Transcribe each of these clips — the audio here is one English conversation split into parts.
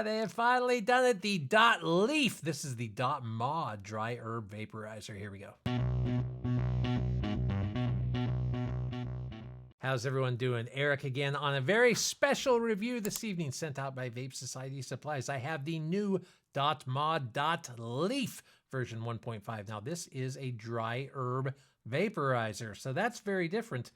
They have finally done it. The dotLeaf. This is the dotMod dry herb vaporizer. Here we go. How's everyone doing? Eric again on a very special review this evening sent out by Vape Society Supplies. I have the new dotMod dotLeaf version 1.5. Now this is a dry herb vaporizer, so that's very different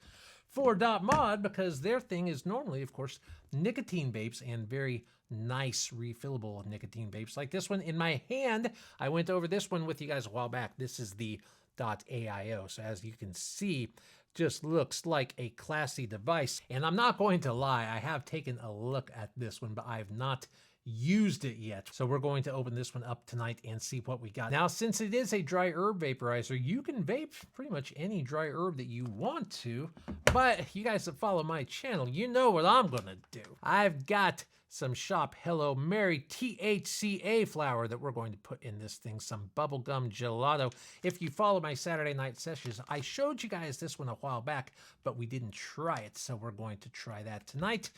for dotMod because their thing is normally, of course, nicotine vapes and very nice refillable nicotine vapes like this one in my hand. I went over this one with you guys a while back. This is the .aio. So as you can see, just looks like a classy device. And I'm not going to lie, I have taken a look at this one, but I have not used it yet. So we're going to open this one up tonight and see what we got. Now, since it is a dry herb vaporizer, you can vape pretty much any dry herb that you want to, but you guys that follow my channel, you know what I'm gonna do. I've got some Shop Hello Mary THCA flower that we're going to put in this thing, some bubblegum gelato. If you follow my Saturday night sessions, I showed you guys this one a while back, but we didn't try it, so we're going to try that tonight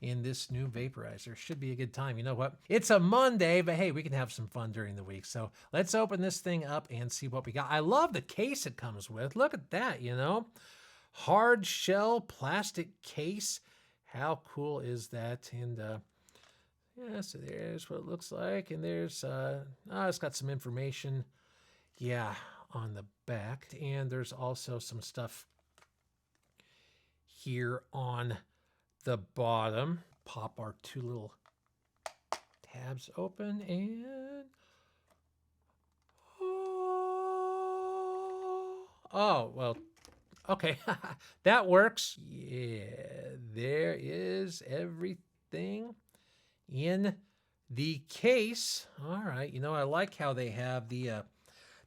in this new vaporizer. Should be a good time. You know what? It's a Monday, but hey, we can have some fun during the week. So let's open this thing up and see what we got. I love the case it comes with. Look at that, you know? Hard shell plastic case. How cool is that? And yeah, so there's what it looks like, and there's it's got some information, yeah, on the back, and there's also some stuff here on the bottom. Pop our two little tabs open, and oh well, okay, that works. Yeah, there is everything in the case. All right, you know, I like how they have the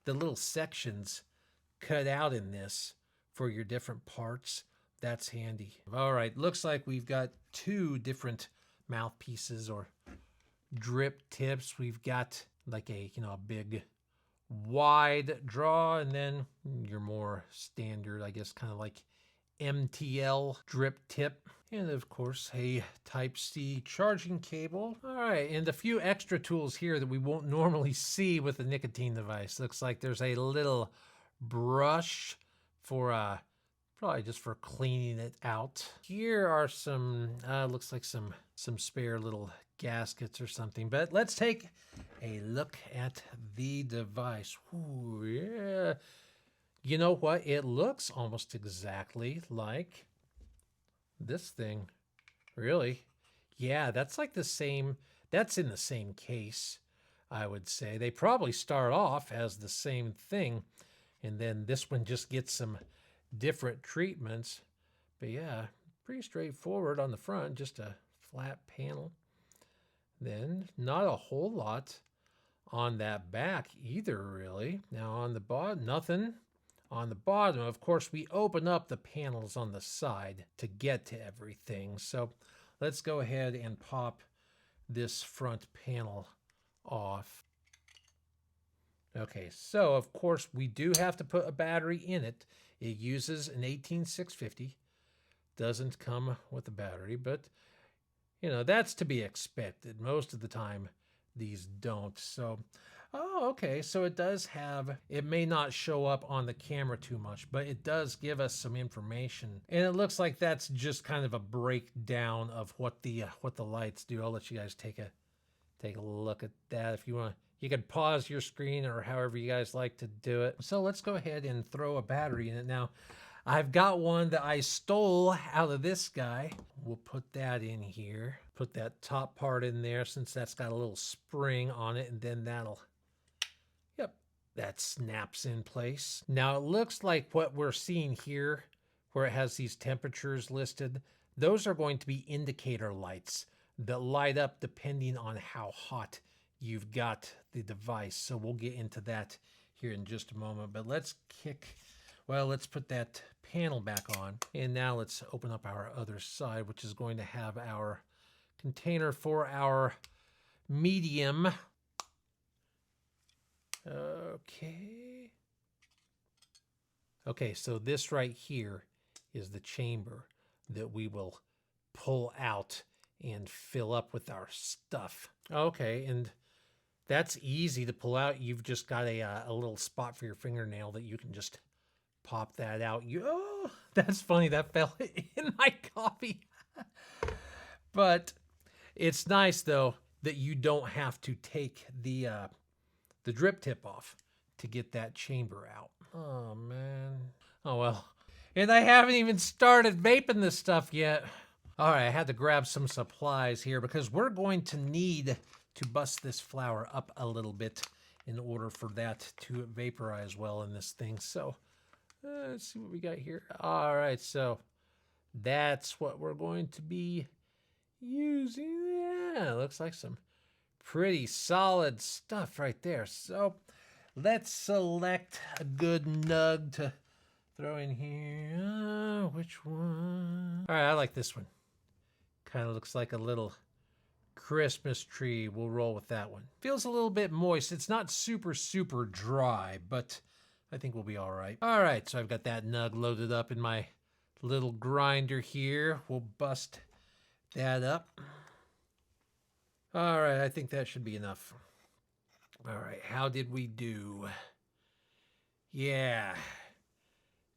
little sections cut out in this for your different parts. That's handy. All right, looks like we've got two different mouthpieces or drip tips. We've got like a, you know, a big wide draw, and then your more standard, I guess, kind of like MTL drip tip. And of course, a Type-C charging cable. All right, and a few extra tools here that we won't normally see with a nicotine device. Looks like there's a little brush for probably just for cleaning it out. Here are some, looks like some spare little gaskets or something. But let's take a look at the device. Ooh, yeah. You know what? It looks almost exactly like this thing. Really? Yeah, that's like the same. That's in the same case, I would say. They probably start off as the same thing, and then this one just gets some different treatments. But yeah, pretty straightforward on the front, just a flat panel. Then not a whole lot on that back either, really. Now on the bottom, nothing. On the bottom, of course, we open up the panels on the side to get to everything. So let's go ahead and pop this front panel off. Okay, so of course we do have to put a battery in it. It uses an 18650. Doesn't come with a battery, but you know, that's to be expected. Most of the time these don't. So oh, okay, so it does have, it may not show up on the camera too much, but it does give us some information. And it looks like that's just kind of a breakdown of what the lights do. I'll let you guys take a look at that if you want. You can pause your screen or however you guys like to do it. So let's go ahead and throw a battery in it. Now, I've got one that I stole out of this guy. We'll put that in here. Put that top part in there since that's got a little spring on it, and then that'll, yep, that snaps in place. Now it looks like what we're seeing here, where it has these temperatures listed, those are going to be indicator lights that light up depending on how hot you've got the device. So we'll get into that here in just a moment, but let's put that panel back on. And now let's open up our other side, which is going to have our container for our medium. Okay. Okay, so this right here is the chamber that we will pull out and fill up with our stuff. Okay, and that's easy to pull out. You've just got a little spot for your fingernail that you can just pop that out. Oh, that's funny. That fell in my coffee. But it's nice, though, that you don't have to take the drip tip off to get that chamber out. Oh, man. Oh, well. And I haven't even started vaping this stuff yet. All right, I had to grab some supplies here because we're going to need to bust this flower up a little bit in order for that to vaporize well in this thing. So let's see what we got here. All right, so that's what we're going to be using. Yeah, looks like some pretty solid stuff right there. So let's select a good nug to throw in here. Which one? All right, I like this one. Kind of looks like a little Christmas tree. We'll roll with that one. Feels a little bit moist. It's not super, super dry, but I think we'll be all right. All right, so I've got that nug loaded up in my little grinder here. We'll bust that up. All right, I think that should be enough. All right, how did we do? Yeah,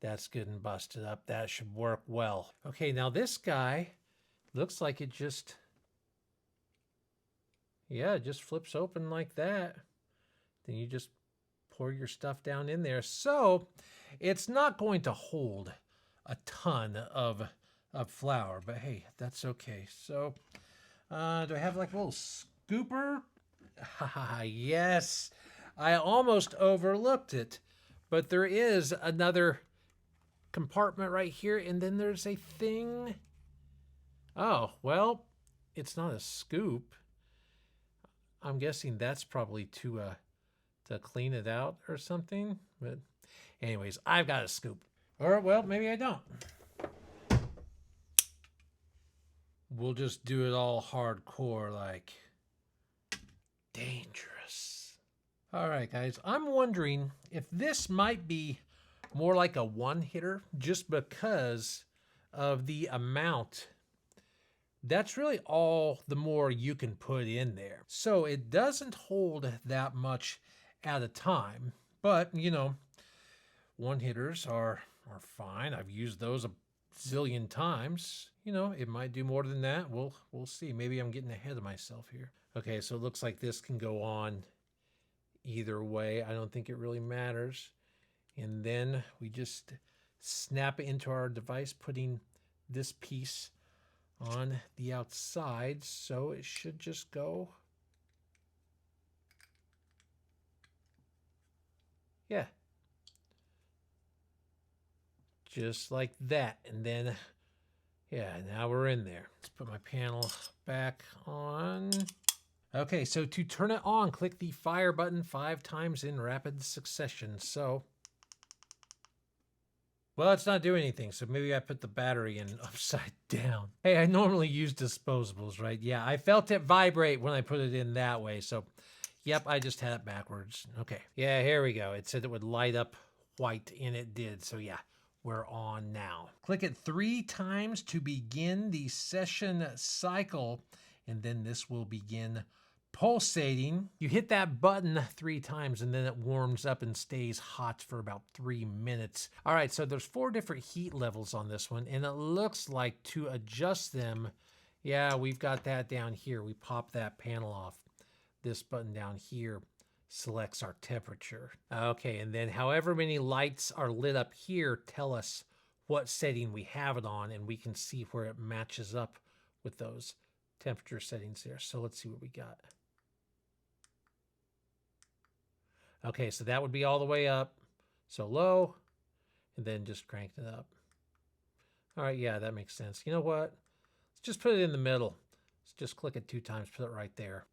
that's good and busted up. That should work well. Okay, now this guy looks like it just, yeah, it just flips open like that. Then you just pour your stuff down in there. So it's not going to hold a ton of flour, but hey, that's okay. So do I have like a little scooper? Yes, I almost overlooked it, but there is another compartment right here, and then there's a thing. Oh, well, it's not a scoop. I'm guessing that's probably to clean it out or something. But anyways, I've got a scoop. Or, well, maybe I don't. We'll just do it all hardcore, like dangerous. All right, guys, I'm wondering if this might be more like a one-hitter just because of the amount. That's really all the more you can put in there. So it doesn't hold that much at a time, but you know, one hitters are fine. I've used those a zillion times. You know, it might do more than that. We'll see. Maybe I'm getting ahead of myself here. Okay, so it looks like this can go on either way. I don't think it really matters. And then we just snap it into our device, putting this piece on the outside, so it should just go. Yeah. Just like that. And then, yeah, now we're in there. Let's put my panel back on. Okay, so to turn it on, click the fire button 5 times in rapid succession. So, well, it's not doing anything, so maybe I put the battery in upside down. Hey, I normally use disposables, right? Yeah, I felt it vibrate when I put it in that way, so yep, I just had it backwards. Okay, yeah, here we go. It said it would light up white, and it did, so yeah, we're on now. Click it 3 times to begin the session cycle, and then this will begin pulsating. You hit that button 3 times and then it warms up and stays hot for about 3 minutes. All right, so there's 4 different heat levels on this one, and it looks like to adjust them, yeah, we've got that down here. We pop that panel off. This button down here selects our temperature. Okay, and then however many lights are lit up here tell us what setting we have it on, and we can see where it matches up with those temperature settings there. So let's see what we got. Okay, so that would be all the way up. So low, and then just crank it up. All right, yeah, that makes sense. You know what? Let's just put it in the middle. Let's just click it 2 times, put it right there.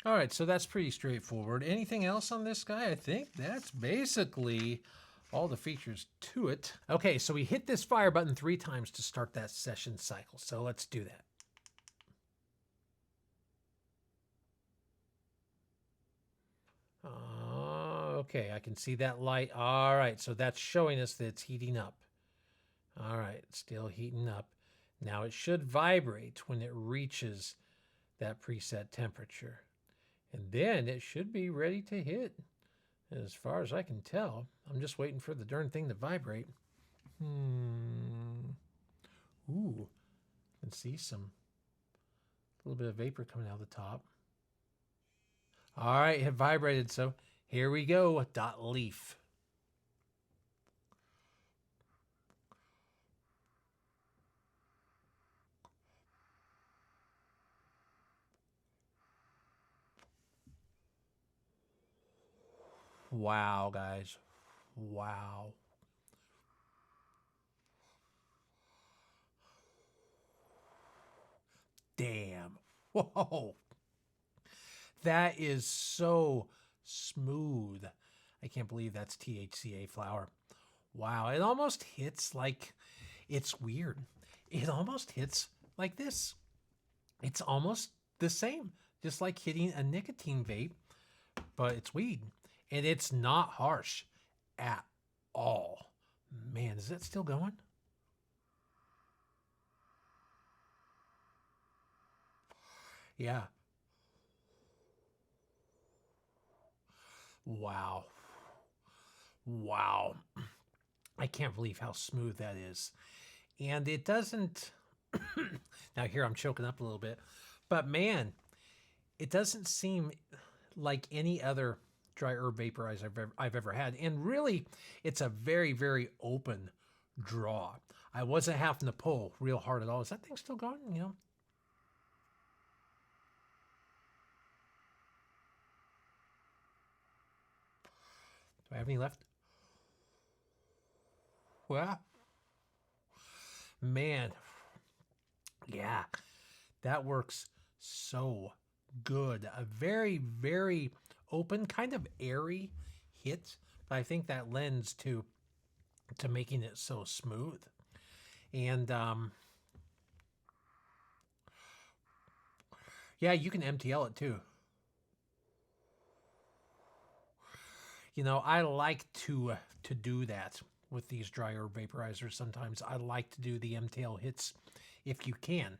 All right, so that's pretty straightforward. Anything else on this guy? I think that's basically all the features to it. Okay, so we hit this fire button 3 times to start that session cycle. So let's do that. Okay, I can see that light. All right, so that's showing us that it's heating up. All right, it's still heating up. Now it should vibrate when it reaches that preset temperature. And then it should be ready to hit. As far as I can tell, I'm just waiting for the darn thing to vibrate. Ooh, I can see a little bit of vapor coming out of the top. All right, it vibrated, so here we go, dotLeaf. Wow, guys. Wow. Damn. Whoa. That is so smooth. I can't believe that's THCA flower. Wow. It almost hits like, it's weird. It almost hits like this. It's almost the same, just like hitting a nicotine vape, but it's weed. And it's not harsh at all. Man, is that still going? Yeah. Wow. Wow. I can't believe how smooth that is. And it doesn't, now here I'm choking up a little bit, but man, it doesn't seem like any other dry herb vaporizer I've ever had. And really, it's a very, very open draw. I wasn't having to pull real hard at all. Is that thing still going? You know? Do I have any left? Well, man, yeah, that works so good. A very, very open, kind of airy hit, but I think that lends to making it so smooth. And yeah, you can MTL it too. You know, I like to do that with these dry herb vaporizers. Sometimes I like to do the MTL hits if you can.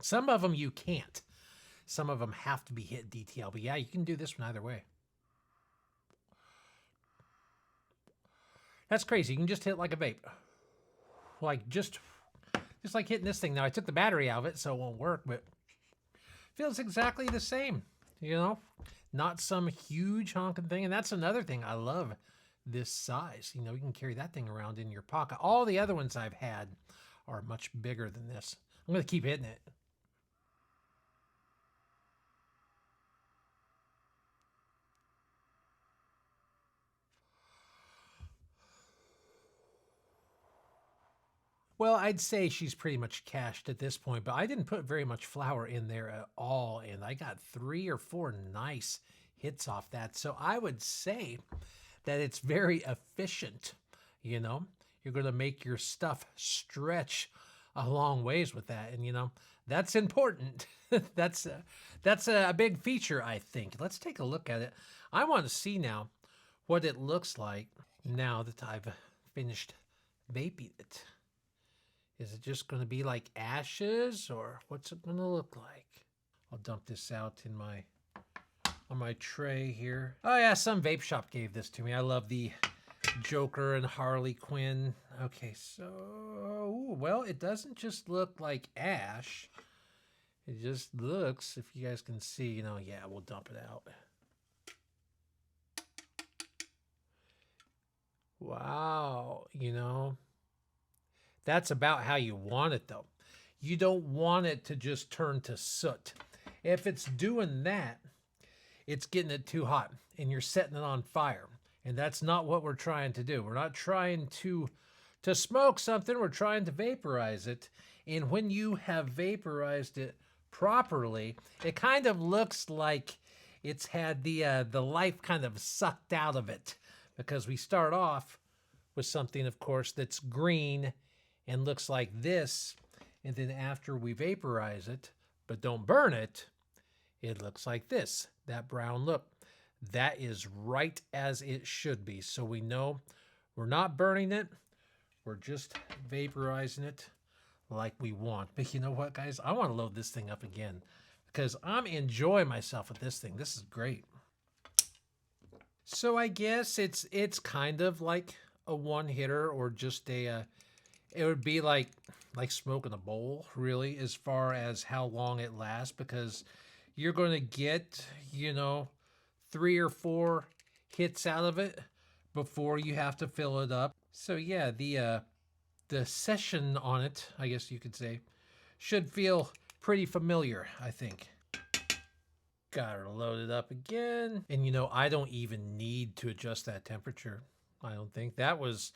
Some of them you can't. Some of them have to be hit DTL. But yeah, you can do this one either way. That's crazy. You can just hit like a vape. Like just like hitting this thing. Now I took the battery out of it, so it won't work, but feels exactly the same. You know, not some huge honking thing. And that's another thing. I love this size. You know, you can carry that thing around in your pocket. All the other ones I've had are much bigger than this. I'm going to keep hitting it. Well, I'd say she's pretty much cached at this point, but I didn't put very much flour in there at all, and I got 3 or 4 nice hits off that. So I would say that it's very efficient. You know, you're going to make your stuff stretch a long ways with that, and you know that's important. that's a big feature, I think. Let's take a look at it. I want to see now what it looks like now that I've finished vaping it. Is it just going to be like ashes, or what's it going to look like? I'll dump this out in on my tray here. Oh yeah, some vape shop gave this to me. I love the Joker and Harley Quinn. Okay, so, ooh, well, it doesn't just look like ash. It just looks, if you guys can see, you know, yeah, we'll dump it out. Wow, you know, that's about how you want it, though. You don't want it to just turn to soot. If it's doing that, it's getting it too hot and you're setting it on fire. And that's not what we're trying to do. We're not trying to smoke something. We're trying to vaporize it. And when you have vaporized it properly, it kind of looks like it's had the life kind of sucked out of it, because we start off with something, of course, that's green and looks like this, and then after we vaporize it, but don't burn it, it looks like this, that brown look. That is right as it should be. So we know we're not burning it, we're just vaporizing it like we want. But you know what, guys? I want to load this thing up again because I'm enjoying myself with this thing. This is great. So I guess it's kind of like a one hitter or just a it would be like smoking a bowl, really, as far as how long it lasts, because you're going to get, 3 or 4 hits out of it before you have to fill it up. So yeah, the session on it, I guess you could say, should feel pretty familiar, I think. Got her loaded up again. And I don't even need to adjust that temperature. I don't think that was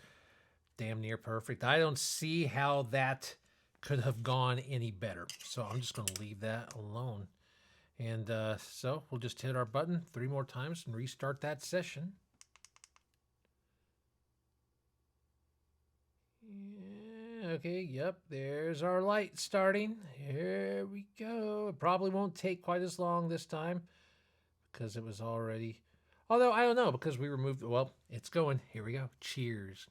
damn near perfect. I don't see how that could have gone any better. So I'm just going to leave that alone. And so we'll just hit our button 3 more times and restart that session. Okay, yep, there's our light starting. Here we go. It probably won't take quite as long this time because it was already... Although, I don't know, because we removed... Well, it's going. Here we go. Cheers.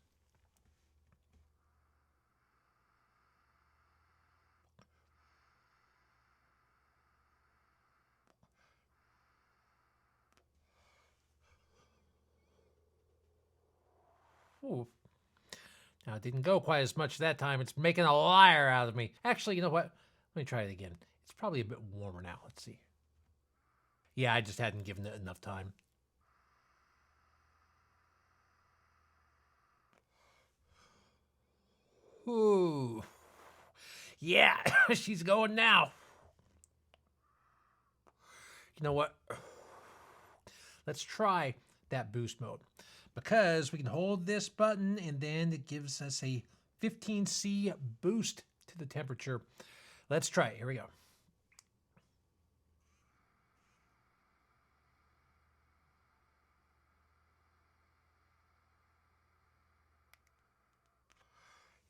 Ooh. Now, it didn't go quite as much that time. It's making a liar out of me. Actually, you know what? Let me try it again. It's probably a bit warmer now. Let's see. Yeah, I just hadn't given it enough time. Ooh. Yeah, she's going now. You know what? Let's try that boost mode, because we can hold this button and then it gives us a 15C boost to the temperature. Let's try it. Here we go.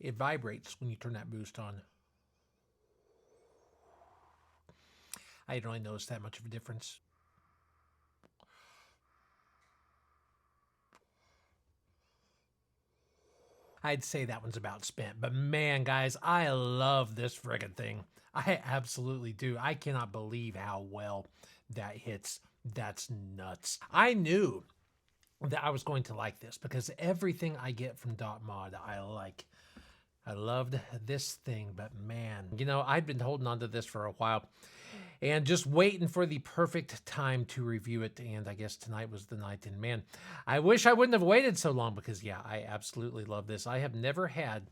It vibrates when you turn that boost on. I didn't really notice that much of a difference. I'd say that one's about spent. But man, guys, I love this friggin' thing. I absolutely do. I cannot believe how well that hits. That's nuts. I knew that I was going to like this because everything I get from dotMod, I like. I loved this thing, but man, I'd been holding on to this for a while and just waiting for the perfect time to review it. And I guess tonight was the night. And man, I wish I wouldn't have waited so long because, yeah, I absolutely love this. I have never had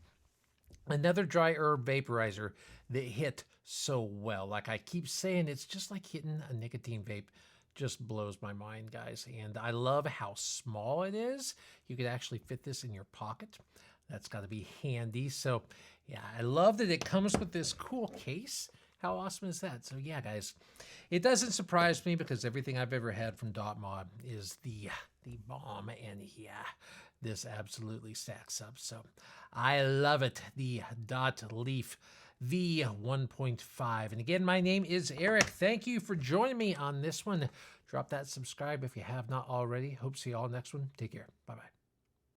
another dry herb vaporizer that hit so well. Like I keep saying, it's just like hitting a nicotine vape. Just blows my mind, guys. And I love how small it is. You could actually fit this in your pocket. That's got to be handy. So, yeah, I love that it comes with this cool case. How awesome is that? So, yeah, guys, it doesn't surprise me because everything I've ever had from dotMod is the bomb. And, yeah, this absolutely stacks up. So, I love it. The dotLeaf V1.5. And again, my name is Eric. Thank you for joining me on this one. Drop that subscribe if you have not already. Hope to see you all next one. Take care. Bye-bye.